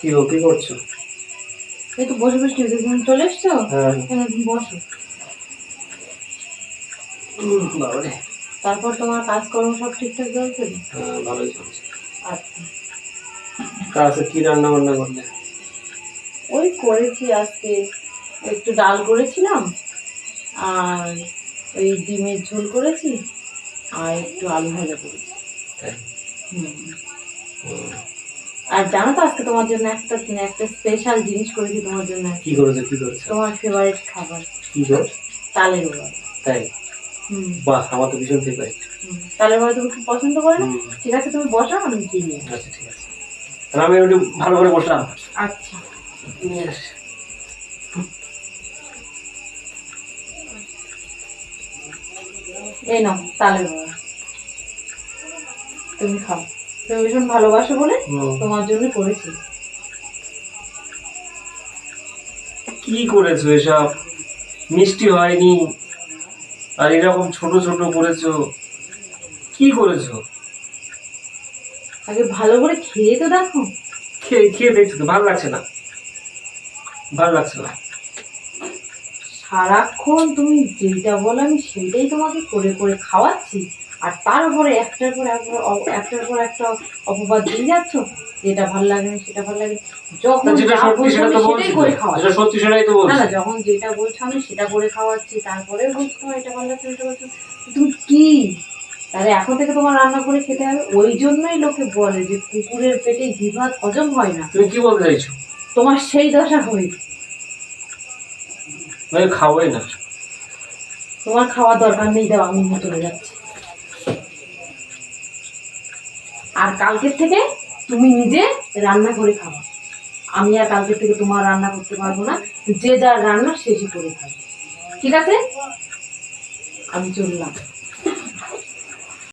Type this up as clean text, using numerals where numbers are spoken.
কি কি করছো? এই তো বসে বসে তুমি চলে এসছো। হ্যাঁ বসো। বাবারে, তারপর তোমার কাজকর্ম সব ঠিকঠাক চলছে? হ্যাঁ ভালোই চলছে। আচ্ছা, তা আজকে কি রান্না বান্না করলে? ওই করেছি আজকে একটু ডাল করেছিলাম, আর ওই ডিমের ঝোল করেছি, আর একটু আলু ভাজা করেছি। আর জানো তো আজকে তোমার জন্য একটা স্পেশাল জিনিস করেছি তোমার জন্য। কি করেছো? কি করেছো? তোমার ফেভারিট খাবার। কি গো? তালের বড়া। তাই? বাহ, আমার তো ভীষণ ফেভারিট। তালের বড়া তুমি খুব পছন্দ করো না? ঠিক আছে, তুমি বসো, আমি গিয়ে নিয়ে আসি। আচ্ছা ঠিক আছে, তাহলে আমি একটু ভালো করে বসলাম। আচ্ছা, নিয়ে আসি। এই নাও তালের বড়া, তুমি খাও। তুমি ভীষণ ভালোবাসো বলে তোমার জন্য করেছি। কি করেছো এসব? মিষ্টি হয়নি, আর এরকম ছোট ছোট করেছো, কি করেছো? আগে ভালো করে খেয়ে তো দেখো। খেয়ে খেয়ে দেখছো তো, ভালো লাগছে না, ভালো লাগছে না। সারাক্ষণ তুমি যেটা বলো আমি সেইটাই তোমাকে করে করে খাওয়াচ্ছি, আর তার উপরে একটার পর একটা অপবাদ দিয়ে যাচ্ছ, যেটা ভালো লাগে না সেটা ভালো লাগে। যখন যেটা সত্যি সেটা তো বলছি, করে খাওয়াচ্ছি। যেটা সত্যি সেটাই তো বলছি। না, যখন যেটা বলছো আমি সেটা করে খাওয়াচ্ছি, তারপরে বলছো এটা ভালো লাগছে এটা বলছো, তুমি কি তাহলে এখন থেকে তোমার রান্না করে খেতে হবে? ওই জন্যই লোকে বলে যে কুকুরের পেটে ঘি ভাত হজম হয় না। তুমি কি বলতে চাইছো? তোমার সেই দশা হয়েছে। আমি খাবোই না। তোমার খাওয়ার দরকার নেই, দাও আমি চলে যাচ্ছি। আর কালকের থেকে তুমি নিজে রান্না করে খাওয়া। আমি আর কালকের থেকে তোমার রান্না করতে পারবো না, যে যার রান্না শেষই করে খাবে, ঠিক আছে? আমি চললাম।